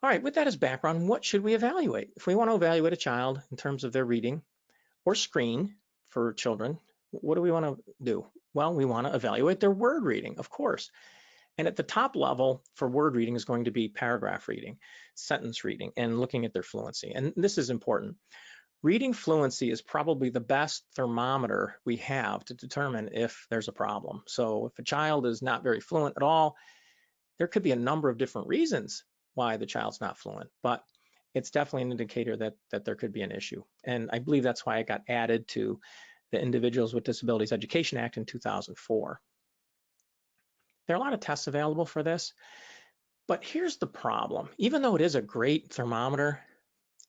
All right, with that as background, what should we evaluate? If we want to evaluate a child in terms of their reading or screen for children, what do we want to do? Well, we want to evaluate their word reading, of course. And at the top level for word reading is going to be paragraph reading, sentence reading, and looking at their fluency. And this is important. Reading fluency is probably the best thermometer we have to determine if there's a problem. So if a child is not very fluent at all, there could be a number of different reasons why the child's not fluent, but it's definitely an indicator that there could be an issue. And I believe that's why it got added to the Individuals with Disabilities Education Act in 2004. There are a lot of tests available for this, but here's the problem. Even though it is a great thermometer,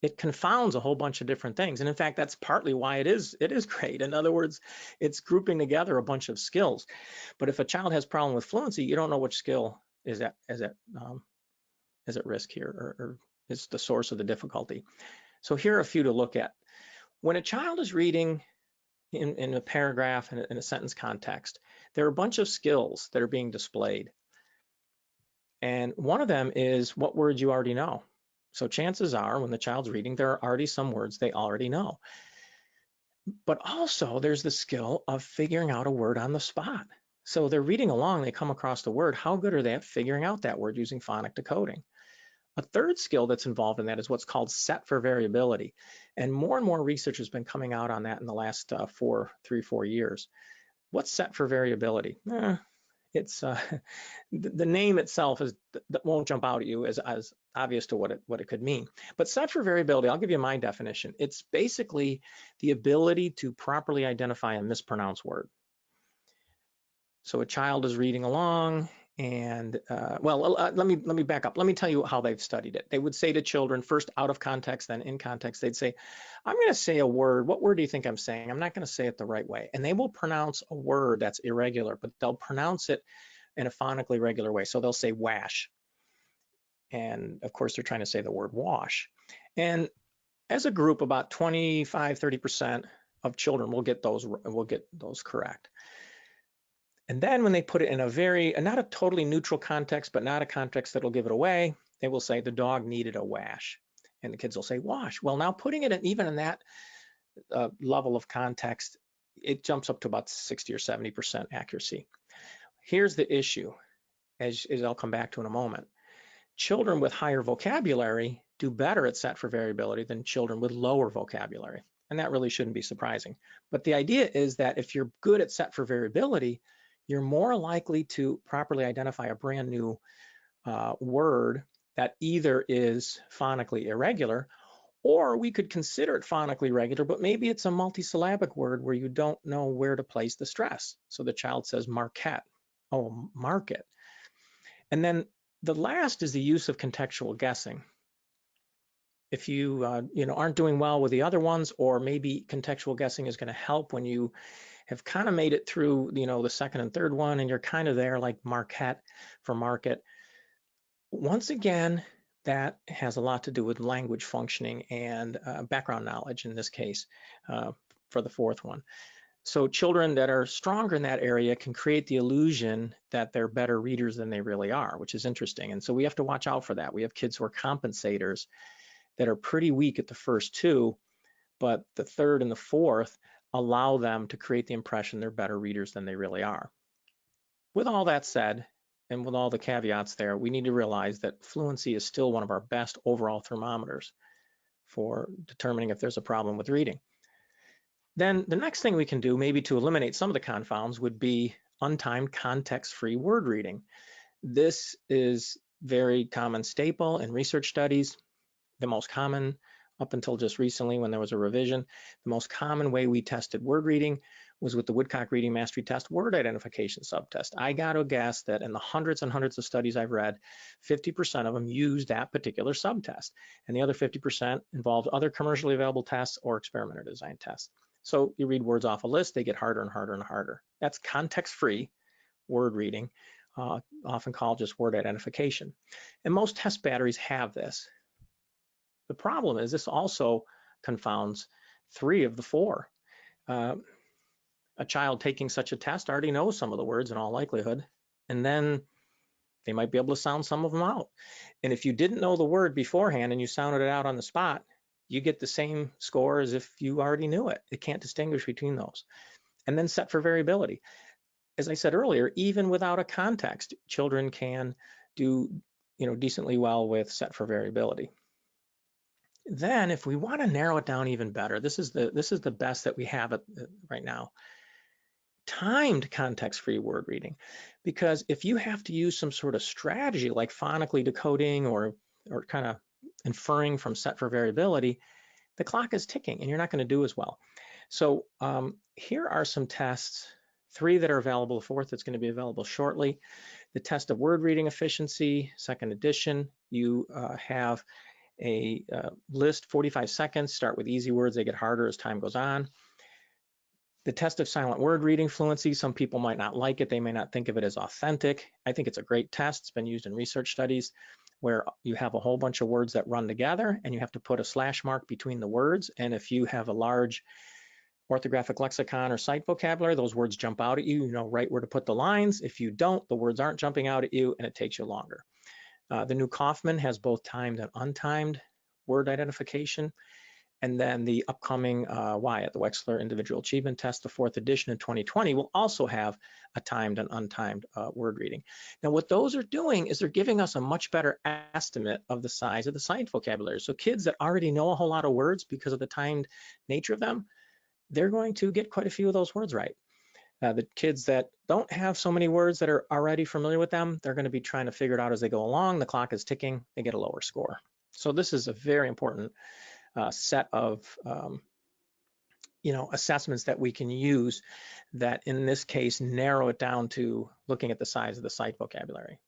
it confounds a whole bunch of different things. And in fact, that's partly why it is great. In other words, it's grouping together a bunch of skills. But if a child has problem with fluency, you don't know which skill is at risk here or is the source of the difficulty. So here are a few to look at. When a child is reading in a paragraph in a sentence context, there are a bunch of skills that are being displayed. And one of them is what words you already know. So chances are when the child's reading, there are already some words they already know. But also there's the skill of figuring out a word on the spot. So they're reading along, they come across the word. How good are they at figuring out that word using phonic decoding? A third skill that's involved in that is what's called set for variability. And more research has been coming out on that in the last 3-4 years. What's set for variability? It's the name itself that won't jump out at you as obvious to what it could mean. But set for variability, I'll give you my definition. It's basically the ability to properly identify a mispronounced word. So a child is reading along and let me back up. Let me tell you how they've studied it. They would say to children, first out of context, then in context, they'd say, I'm going to say a word. What word do you think I'm saying? I'm not going to say it the right way. And they will pronounce a word that's irregular, but they'll pronounce it in a phonically regular way. So they'll say wash. And of course, they're trying to say the word wash. And as a group, about 25-30% of children will get those correct. And then when they put it in not a totally neutral context, but not a context that'll give it away, they will say the dog needed a wash. And the kids will say wash. Well, now putting it even in that level of context, it jumps up to about 60 or 70% accuracy. Here's the issue, as I'll come back to in a moment. Children with higher vocabulary do better at set for variability than children with lower vocabulary. And that really shouldn't be surprising. But the idea is that if you're good at set for variability, you're more likely to properly identify a brand new word that either is phonically irregular, or we could consider it phonically regular, but maybe it's a multisyllabic word where you don't know where to place the stress. So the child says marquette, oh, market. And then the last is the use of contextual guessing. If you aren't doing well with the other ones, or maybe contextual guessing is going to help when you have kind of made it through, the second and third one, and you're kind of there like Marquette for market. Once again, that has a lot to do with language functioning and background knowledge in this case for the fourth one. So children that are stronger in that area can create the illusion that they're better readers than they really are, which is interesting. And so we have to watch out for that. We have kids who are compensators that are pretty weak at the first two, but the third and the fourth allow them to create the impression they're better readers than they really are. With all that said, and with all the caveats there, we need to realize that fluency is still one of our best overall thermometers for determining if there's a problem with reading. Then the next thing we can do, maybe to eliminate some of the confounds, would be untimed context-free word reading. This is very common staple in research studies. The most common, up until just recently when there was a revision, the most common way we tested word reading was with the Woodcock Reading Mastery Test word identification subtest. I got to guess that in the hundreds and hundreds of studies I've read, 50% of them used that particular subtest, and the other 50% involved other commercially available tests or experimenter design tests. So you read words off a list, they get harder and harder and harder. That's context-free word reading, often called just word identification. And most test batteries have this. The problem is this also confounds 3 of the 4. A child taking such a test already knows some of the words in all likelihood, and then They might be able to sound some of them out. And if you didn't know the word beforehand and you sounded it out on the spot, you get the same score as if you already knew it. It can't distinguish between those. And then set for variability. As I said earlier, even without a context, children can do, decently well with set for variability. Then if we want to narrow it down even better, this is the best that we have right now. Timed context-free word reading, because if you have to use some sort of strategy like phonically decoding or kind of inferring from set for variability, the clock is ticking and you're not going to do as well. So here are some tests, 3 that are available, a 4th that's going to be available shortly. The test of word reading efficiency, 2nd edition. You have a list, 45 seconds, start with easy words, they get harder as time goes on. The test of silent word reading fluency, some people might not like it, they may not think of it as authentic. I think it's a great test, it's been used in research studies where you have a whole bunch of words that run together and you have to put a slash mark between the words, and if you have a large orthographic lexicon or sight vocabulary, those words jump out at you, you know right where to put the lines. If you don't, the words aren't jumping out at you and it takes you longer. The new Kaufman has both timed and untimed word identification. And then the upcoming Wyatt, the Wechsler Individual Achievement Test, the 4th edition in 2020, will also have a timed and untimed word reading. Now, what those are doing is they're giving us a much better estimate of the size of the sight vocabulary. So kids that already know a whole lot of words because of the timed nature of them, they're going to get quite a few of those words right. The kids that don't have so many words that are already familiar with them, they're going to be trying to figure it out as they go along. The clock is ticking, they get a lower score. So this is a very important set of assessments that we can use that in this case narrow it down to looking at the size of the sight vocabulary.